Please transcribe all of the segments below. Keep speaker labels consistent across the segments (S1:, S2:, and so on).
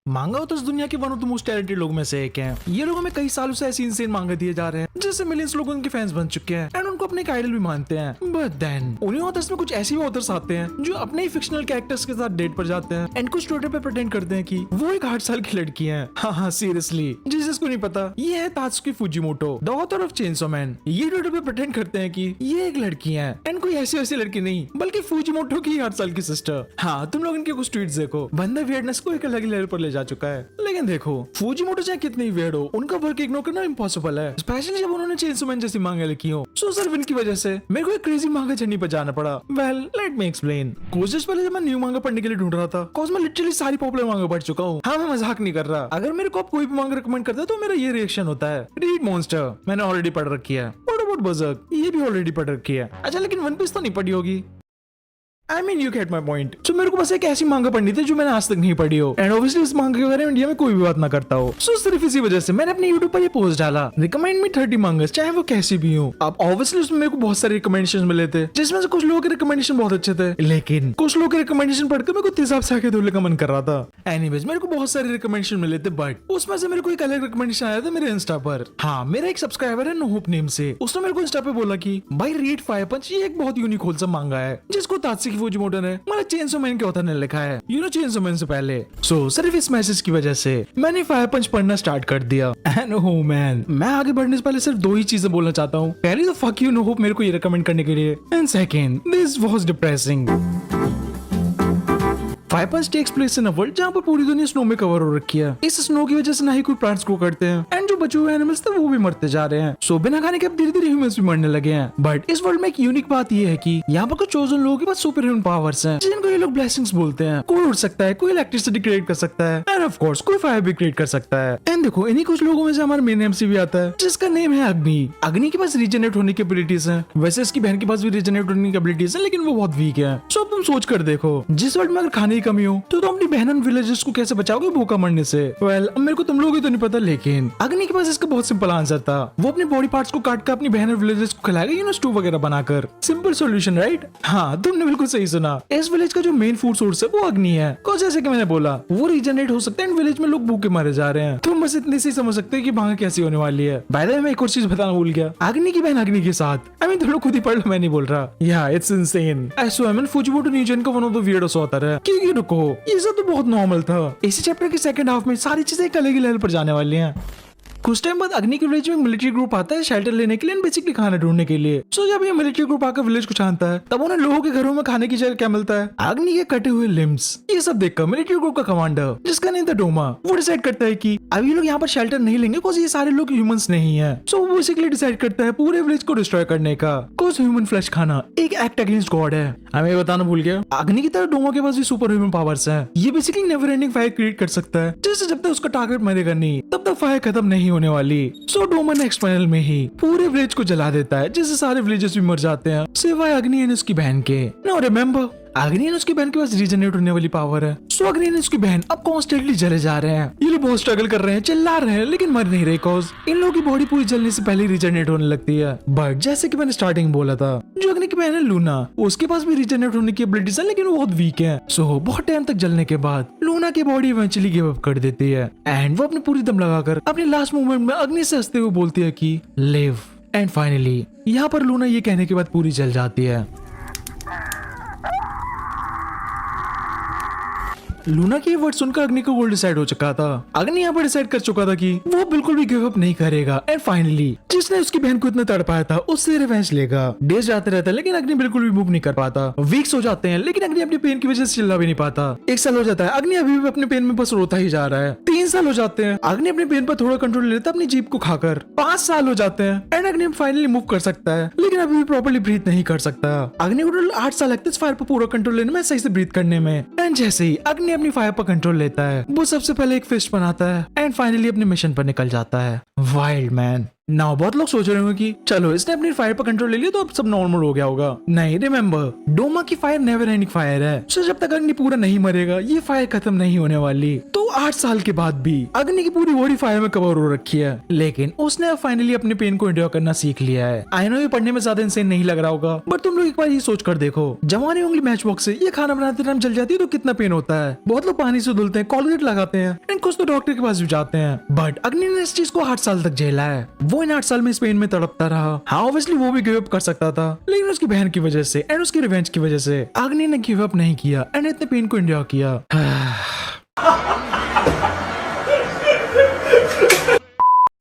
S1: मांगा तो इस दुनिया के one of the most talented लोग में से एक है। ये लोग हमें कई सालों से ऐसी इंसेन मांगा दिए जा रहे हैं जिससे मिलियंस लोग उनके फैंस बन चुके हैं एंड उनको अपने आइडल भी मानते हैं। बट देन उन्हीं ऑथर्स में कुछ ऐसे भी ऑथर्स आते हैं जो अपने ही फिक्शनल कैरेक्टर्स के साथ डेट पर जाते हैं एंड कुछ ट्विटर पे प्रेटेंड करते हैं कि वो एक 8 साल की लड़की है। हाँ सीरियसली, जिसको नहीं पता, ये है Tatsuki Fujimoto, the author of Chainsaw Man. ये ट्विटर पे प्रेटेंड करते हैं कि ये एक लड़की है एंड कोई ऐसी वैसी लड़की नहीं बल्कि फुजिमोटो की 8 साल की सिस्टर। हाँ, तुम लोग इनके कुछ ट्वीट्स देखो, बंदा वियर्डनेस को एक अलग लेवल पर ले जा चुका है। लेकिन देखो, फुजिमोटो चाहे कितनी वियर्ड हो, उनका वर्क इग्नोर करना इम्पॉसिबल है, स्पेशली जब उन्होंने चेनसो मैन जैसी मांगा लिखी हो। सो सिर्फ इनकी वजह से मेरे को एक क्रेजी मांगा जर्नी पर जाना पड़ा। Well, let me explain. कुछ दिन पहले जब मैं न्यू मांगा पढ़ने के लिए ढूंढ रहा था, कॉज मैं लिटरली सारी पॉपुलर मांगा पढ़ चुका हूँ। हाँ, मैं मजाक नहीं कर रहा। अगर मेरे को कोई भी मांगा रिकमेंड करता है तो मेरा ये रिएक्शन होता है, रीड मॉन्स्टर, मैंने ऑलरेडी पढ़ रखी है। व्हाट अबाउट बर्ज़र्क, ये भी ऑलरेडी पढ़ रखी है। अच्छा, लेकिन वन पीस तो नहीं पढ़ी होगी। I mean, you get my point. So मेरे को बस एक ऐसी मांगा पढ़नी थी जो मैंने आज तक नहीं पढ़ी हो एंड ऑब्वियसली इस मांगा के बारे में इंडिया में कोई भी बात ना करता हो। So सिर्फ इसी वजह से मैंने अपने YouTube पर ये पोस्ट डाला, रिकमेंड मी 30 मांगास, चाहे वो कैसी भी हो। अब ऑब्वियसली उसमें मेरे को बहुत सारे रिकमेंडेशन मिले थे, जिसमें से कुछ लोगों के रिकमेंडेशन बहुत अच्छे थे, लेकिन कुछ लोगों के रिकमेंडेशन पढ़कर मेरे को तेजाब से आके धोने का मन कर रहा था। एनीवेज, मेरे को बहुत सारे रिकमेंडेशन मिले थे, बट उसमें से मेरे को एक अलग रिकमेंडेशन आया था मेरे इंस्टा पर। हाँ, मेरा एक सब्सक्राइबर है नो होप नेम से, उसने मेरे को इंस्टा पे बोला कि भाई रीड फायर पंच, ये एक बहुत यूनिक होलसम मांगा है जिसको तात्सुकी फुजिमोटो ने चेनसो मैन के ऑथर ने लिखा है, यू नो चेनसो मैन से पहले। सो सिर्फ इस मैसेज की वजह से मैंने फायर पंच पढ़ना स्टार्ट कर दिया। एंड हो मैन, मैं आगे बढ़ने से पहले सिर्फ 2 ही चीजें बोलना चाहता हूँ। पहली तो फक यू नो होप मेरे को ये रिकमेंड करने के लिए, and second, this was depressing. Fire punch takes place in a world जहाँ पर पूरी दुनिया स्नो में कवर हो रखी है। इस स्नो की वजह से ना ही कोई प्लांट्स ग्रो करते हैं एंड जो बचे हुए एनिमल्स थे वो भी मरते जा रहे हैं। सो बिना खाने के अब धीरे धीरे ह्यूमंस भी मरने लगे हैं। बट इस वर्ल्ड में एक यूनिक बात ये है कि यहाँ पर कुछ चोजन लोगों के पास सुपर ह्यूमन पावर्स हैं, जिनको ये लोग ब्लेसिंग्स बोलते हैं। कोई उड़ सकता है, कोई इलेक्ट्रिसिटी क्रिएट कर सकता है एंड ऑफ कोर्स कोई फायर भी क्रिएट कर सकता है। एंड देखो, इन्हीं कुछ लोगों में से हमारा मेन एमसी भी आता है जिसका नेम है अग्नि। अग्नि के पास रीजनरेट होने की एबिलिटीज है, वैसे इसकी बहन के पास भी रीजनरेट होने की एबिलिटीज है, लेकिन वो बहुत वीक है। सो तुम सोच कर देखो, जिस वर्ल्ड में अगर खाने की कमी हो तो अपनी बहन और विलेजर्स को कैसे बचाओगे भूखा मरने से? वेल, अब मेरे को तुम लोग ही तो नहीं पता, लेकिन अग्नि के पास इसका बहुत सिंपल आंसर था। वो अपने बॉडी पार्ट्स को काट कर अपनी बहन और विलेजर्स को खिलाएगा, यू नो, स्टू वगैरह बनाकर। Simple solution, right? हाँ, तुमने बिल्कुल सही सुना। इस विलेज का जो मेन फूड सोर्स है वो अग्नि है। कुछ जैसे कि मैंने बोला, वो रीजनरेट हो सकता है, विलेज में लोग भूखे मारे जा रहे हैं। तुम बस इतने से समझ सकते हो कि भांगा कैसी होने वाली है। बाय द वे, मैं एक और चीज बताना भूल गया, अग्नि की बहन अग्नि के साथ, आई मीन तुम लोग खुद ही पढ़ लो, मैं नहीं बोल रहा। या इट्स इनसेन। फुजिमोटो न्यूजन का one of the weirdest author है। क्योंकि रुको, ये सब तो बहुत नॉर्मल था। इसी चैप्टर के सेकंड हाफ में सारी चीजें एक अलग ही लेवल पर जाने वाली हैं। कुछ टाइम बाद अग्नि के विलेज में मिलिट्री ग्रुप आता है शेल्टर लेने के लिए, बेसिकली खाना ढूंढने के लिए। सो जब ये मिलिट्री ग्रुप आकर विलेज को छानता है, तब उन्हें लोगों के घरों में खाने की जगह क्या मिलता है? अग्नि के कटे हुए लिम्स। ये सब देखकर मिलिट्री ग्रुप का कमांडर, जिसका नेम था डोमा, वो डिसाइड करता है कि अब ये लोग यहाँ पर शेल्टर नहीं लेंगे, बिकॉज़ ये सारे लोग ह्यूमंस नहीं है। सो वो बेसिकली डिसाइड करता है पूरे विलेज को डिस्ट्रॉय करने का, बिकॉज़ ह्यूमन फ्लैश खाना एक एक्ट अगेंस्ट गॉड है। हमें बताना भूल गया, अग्नि की तरह डोमा के पास भी सुपर ह्यूमन पावर्स हैं। ये basically never ending fire create कर सकता है, जिससे जब तक उसका टारगेट मरेगा नहीं, तब तक फायर खत्म नहीं होने वाली। सो डोमा नेक्स्ट पैनल में ही पूरे विलेज को जला देता है, जिससे सारे विलेजर्स भी मर जाते हैं, सिवाय अग्नि एंड उसकी बहन के। नाउ रिमेंबर, अग्नि एंड उसकी बहन के पास रीजनरेट होने वाली पावर है। सो अग्नि एंड उसकी बहन अब कॉन्स्टेंटली जले जा रहे हैं। ये लोग बहुत स्ट्रगल कर रहे हैं, चिल्ला रहे हैं, लेकिन मर नहीं रहे, कॉज इन लोगों की बॉडी पूरी जलने से पहले रीजनरेट होने लगती है। बट जैसे कि मैंने स्टार्टिंग में बोला था, जो अग्नि की बहन है लूना, उसके पास भी रीजनरेट होने की एबिलिटीज है, लेकिन वो बहुत वीक है। सो बहुत टाइम तक जलने के बाद लूना की बॉडी इवेंचुअली गिव अप कर देती है एंड वो अपनी पूरी दम लगाकर अपने लास्ट मोमेंट में अग्नि से हंसते हुए बोलती है कि लिव। एंड फाइनली यहाँ पर लूना ये कहने के बाद पूरी जल जाती है। लूना की वर्ड सुनकर अग्नि का गोल डिसाइड हो चुका था। अग्नि यहाँ पर डिसाइड कर चुका था कि वो बिल्कुल भी गिव अप नहीं करेगा एंड फाइनली जिसने उसकी बहन को इतना तड़पाया था उससे रिवेंज लेगा। डेज जाते रहते हैं, लेकिन अग्नि बिल्कुल भी मूव नहीं कर पाता। वीक्स हो जाते हैं, लेकिन अग्नि अपनी पेन की वजह से चिल्ला भी नहीं पाता। 1 साल हो जाता है, अग्नि अभी भी अपने पेन में बस रोता ही जा रहा है। 3 साल हो जाते हैं, अग्नि अपने पेन पर थोड़ा कंट्रोल लेता है अपनी जीभ को खाकर। 5 साल हो जाते हैं एंड अग्नि फाइनली मूव कर सकता है, लेकिन अभी भी प्रॉपर्ली ब्रीथ नहीं कर सकता। अग्नि को 8 साल लगते इस फायर पर पूरा कंट्रोल लेने में, सही से ब्रीथ करने में। एंड जैसे ही अग्नि अपनी फायर पर कंट्रोल लेता है, वो सबसे पहले एक फिस्ट बनाता है एंड फाइनली अपने मिशन पर निकल जाता है। Wild man. नाउ बहुत लोग सोच रहे होंगे कि चलो इसने अपनी फायर पर कंट्रोल ले लिया तो अब सब नॉर्मल हो गया होगा। नहीं, रिमेम्बर डोमा की फायर नेवर एंडिंग फायर है। सो जब तक अग्नि पूरा नहीं मरेगा ये फायर खत्म नहीं होने वाली। तो 8 साल के बाद भी अग्नि की पूरी बॉडी फायर में कवर हो रखी है, लेकिन उसने फाइनली अपने पेन को एंड्योर करना सीख लिया है। आई नो ये पढ़ने में ज्यादा इंसेन नहीं लग रहा होगा, बट तुम लोग एक बार ये सोच कर देखो, जब हमारी उंगली मैच बॉक्स से ये खाना बनाते टाइम जल जाती है तो कितना पेन होता है। बहुत लोग पानी से धुलते हैं, कॉलगेट लगाते हैं एंड कुछ तो डॉक्टर के पास भी जाते हैं, बट अग्नि ने इस चीज को 8 साल तक झेला है। वो इन 8 साल में इस पेन में तड़पता रहा। हाँ ऑब्वियसली वो भी गिव अप कर सकता था, लेकिन उसकी बहन की वजह से एंड उसकी रिवेंज की वजह से अग्नि ने गिव अप नहीं किया एंड इतने पेन को एंड्योर किया।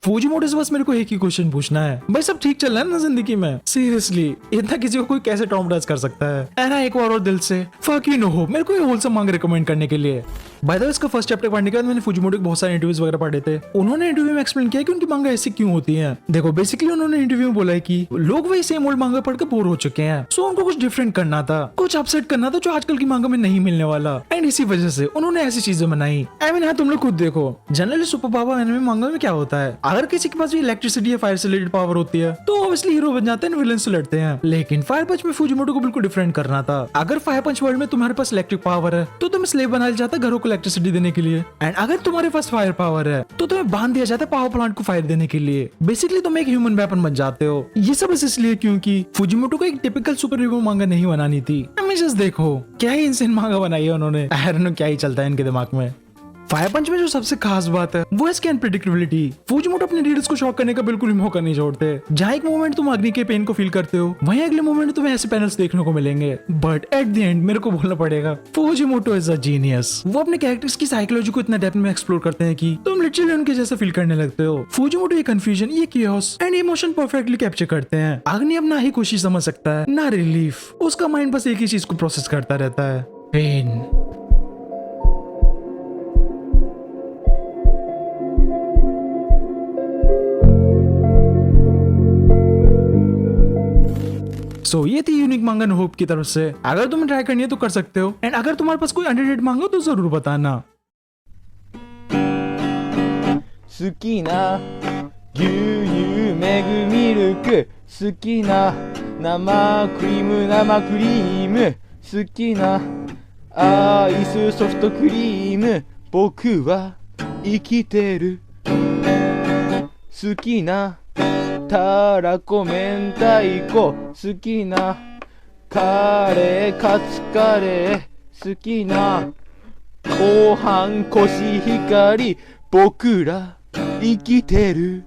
S1: फूजिमोटो से बस मेरे को एक ही क्वेश्चन पूछना है, भाई सब ठीक चल रहा है ना जिंदगी में? सीरियसली इतना किसी को कोई कैसे ट्रॉमाटाइज कर सकता है? ऐना एक बार और दिल से फक यू नो हो मेरे को ये होलसम मांग रिकमेंड करने के लिए। बाय द वे इसका फर्स्ट चैप्टर पढ़ने के बाद मैंने फूजिमोटो के बहुत सारे इंटरव्यूज वगैरह पढ़े थे। उन्होंने इंटरव्यू में एक्सप्लेन किया कि उनकी मांगा ऐसी क्यों होती है। देखो बेसिकली उन्होंने इंटरव्यू में बोला है कि लोग वही सेम ओल्ड मांगा पढ़कर बोर हो चुके हैं, सो उनको कुछ डिफरेंट करना था, कुछ अपसेट करना था जो आजकल की मांगा में नहीं मिलने वाला, एंड इसी वजह से उन्होंने ऐसी चीजें बनाई। आई मीन हाँ तुम लोग खुद देखो, जनरली सुपर पावर एनिमे मांगा में क्या होता है, अगर किसी के पास भी इलेक्ट्रिसिटी या फायर से रिलेटेड पावर होती है तो ऑब्वियसली हीरो बन जाते हैं, विलेन से लड़ते हैं। लेकिन फायर पंच में फूजिमोटो को बिल्कुल डिफरेंट करना था। अगर फायर पंच वर्ल्ड में तुम्हारे पास इलेक्ट्रिक पावर है तो तुम्हें स्लेव बनाया जाता है घरों को इलेक्ट्रिसिटी देने के लिए, एंड अगर तुम्हारे पास फायर पावर है तो तुम्हें बांध दिया जाता है पावर प्लांट को फायर देने के लिए। बेसिकली तुम एक ह्यूमन वेपन बन जाते हो। ये सब इसलिए क्योंकि फूजिमोटो को एक टिपिकल सुपर हीरो मांगा नहीं बनानी थी। जस्ट देखो क्या ही इंसान मांगा बनाई है उन्होंने, आई डोंट नो क्या ही चलता है इनके दिमाग में। फायर पंच में जो सबसे खास बात है वो है इसकी अनप्रेडिक्टेबिलिटी। फूजिमोटो अपने रीडर्स को शॉक करने का बिल्कुल भी मौका नहीं छोड़ते। जहाँ एक मोमेंट तुम अग्नि के पेन को फील करते हो वहीं अगले मोमेंट तुम्हें ऐसे पैनल्स देखने को मिलेंगे, बट एट द एंड मेरे को बोलना पड़ेगा फूजिमोटो इज अ जीनियस। वो अपने कैरेक्टर्स की साइकोलॉजी को इतना डेप्थ में एक्सप्लोर करते हैं कि तुम लिटरली उनके जैसा फील करने लगते हो। फूजिमोटो ये कंफ्यूजन, ये chaos and emotion perfectly capture करते हैं। अग्नि अब ना ही खुशी समझ सकता है ना रिलीफ, उसका माइंड बस एक ही चीज को प्रोसेस करता रहता है, पेन। सो ये थी यूनिक मांगा नो होप की तरफ से। अगर तुम्हें ट्राई करनी है तो कर सकते हो, एंड अगर तुम्हारे पास कोई अंडररेटेड मांगा तो जरूर बताना।
S2: 好きな牛乳メグミルク好きな生クリーム生クリーム好きなアイスソフトクリーム僕は生きてる好きなたらこ明太子好きなカレーカツカレー好きなご飯コシヒカリ僕ら生きてる